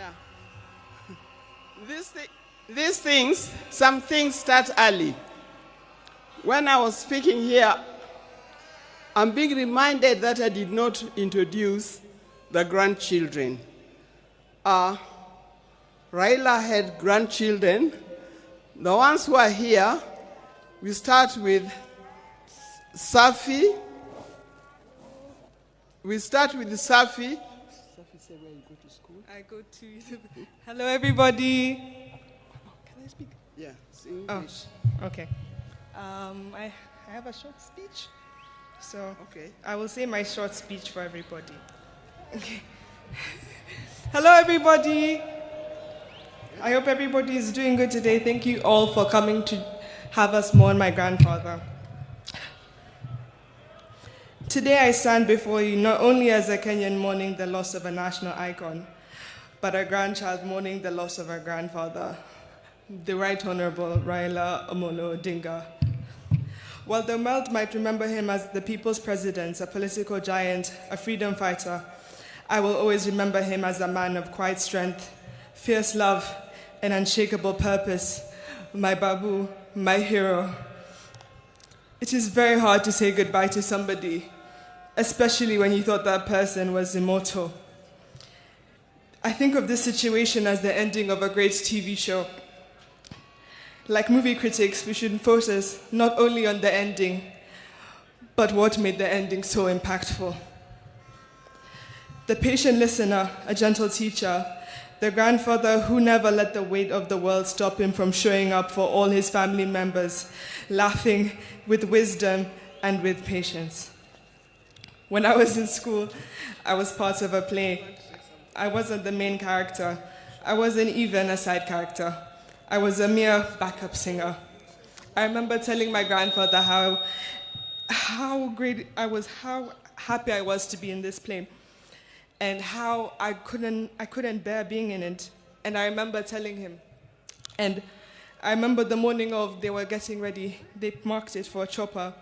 Yeah. Some things start early. When I was speaking here, I'm being reminded that I did not introduce the grandchildren. Raila had grandchildren. The ones who are here, we start with Safi. Safi, say where you go to school. I go to. Hello, everybody. Can I speak? Yeah, it's English. Oh, okay. I have a short speech, so okay. I will say my short speech for everybody. Okay. Hello, everybody. I hope everybody is doing good today. Thank you all for coming to have us mourn my grandfather. Today I stand before you not only as a Kenyan mourning the loss of a national icon, but a grandchild mourning the loss of our grandfather, the Right Honorable Raila Amolo Odinga. While the world might remember him as the people's president, a political giant, a freedom fighter, I will always remember him as a man of quiet strength, fierce love, and unshakable purpose, my babu, my hero. It is very hard to say goodbye to somebody, especially when you thought that person was immortal. I think of this situation as the ending of a great TV show. Like movie critics, we should focus not only on the ending, but what made the ending so impactful. The patient listener, a gentle teacher, the grandfather who never let the weight of the world stop him from showing up for all his family members, laughing with wisdom and with patience. When I was in school, I was part of a play. I wasn't the main character. I wasn't even a side character. I was a mere backup singer. I remember telling my grandfather how great I was, how happy I was to be in this play, and how I couldn't bear being in it. And I remember telling him. And I remember the morning of they were getting ready, they marked it for a chopper.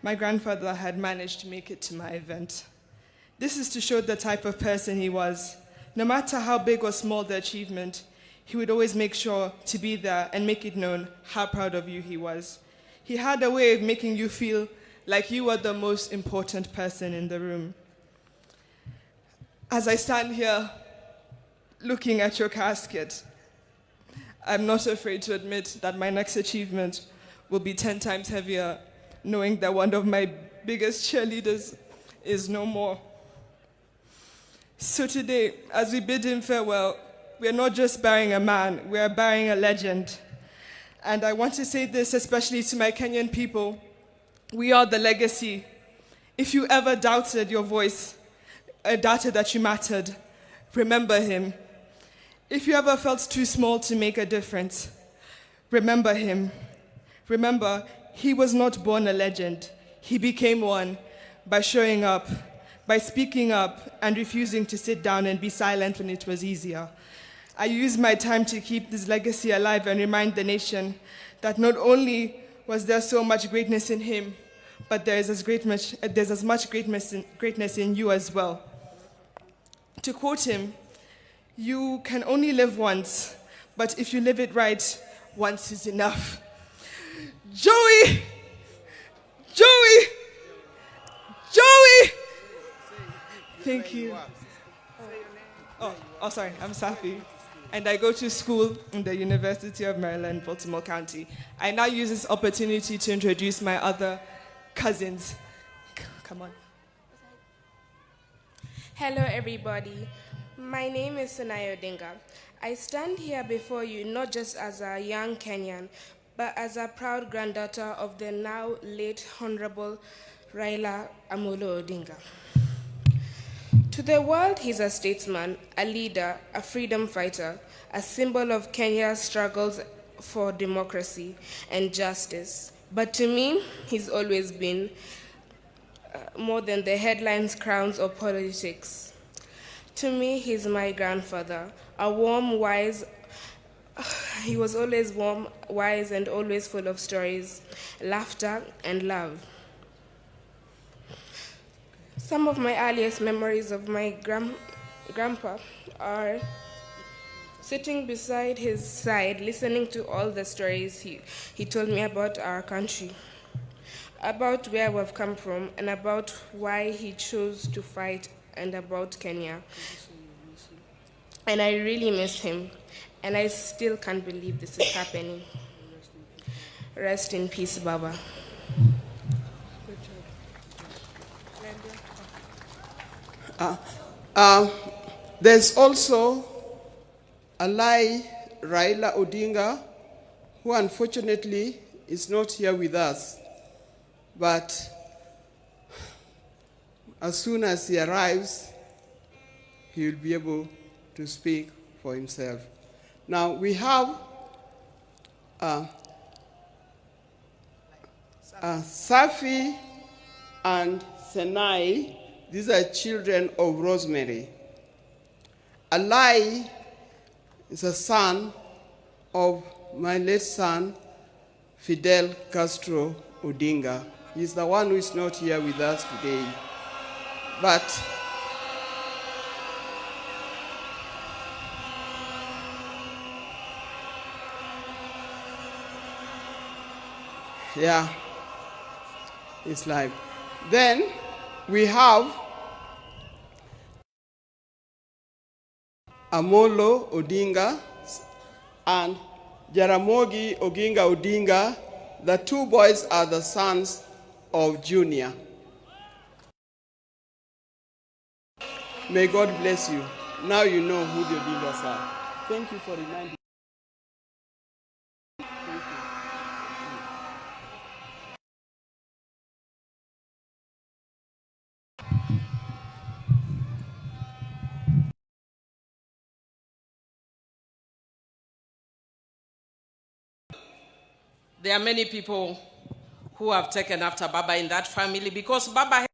My grandfather had managed to make it to my event. This is to show the type of person he was. No matter how big or small the achievement, he would always make sure to be there and make it known how proud of you he was. He had a way of making you feel like you were the most important person in the room. As I stand here looking at your casket, I'm not afraid to admit that my next achievement will be 10 times heavier, knowing that one of my biggest cheerleaders is no more. So today, as we bid him farewell, we are not just burying a man, we are burying a legend. And I want to say this especially to my Kenyan people. We are the legacy. If you ever doubted your voice, doubted that you mattered, remember him. If you ever felt too small to make a difference, remember him. Remember, he was not born a legend. He became one by showing up, by speaking up and refusing to sit down and be silent when it was easier. I use my time to keep this legacy alive and remind the nation that not only was there so much greatness in him, but there's as much greatness in you as well. To quote him, you can only live once, but if you live it right, once is enough. Joey! Joey! Joey! Thank you. Oh, sorry, I'm Safi. And I go to school in the University of Maryland, Baltimore County. I now use this opportunity to introduce my other cousins. Come on. Hello, everybody. My name is Sunay Odinga. I stand here before you not just as a young Kenyan, but as a proud granddaughter of the now late Honorable Raila Amolo Odinga. To the world, he's a statesman, a leader, a freedom fighter, a symbol of Kenya's struggles for democracy and justice. But to me, he's always been more than the headlines, crowns, or politics. To me, he's my grandfather, a warm, wise. He was always warm, wise, and always full of stories, laughter, and love. Some of my earliest memories of my grandpa are sitting beside his side, listening to all the stories he told me about our country, about where we've come from, and about why he chose to fight, and about Kenya. And I really miss him, and I still can't believe this is happening. Rest in peace, Baba. There's also Raila Odinga, who unfortunately is not here with us. But as soon as he arrives, he will be able to speak for himself. Now we have Safi and Senai. These are children of Rosemary. Alai is a son of my late son, Fidel Castro Odinga. He's the one who is not here with us today. But yeah, it's live. Then we have Amolo Odinga and Jaramogi Oginga Odinga. The two boys are the sons of Junior. May God bless you. Now you know who the Odingas are. Thank you for reminding me. There are many people who have taken after Baba in that family because Baba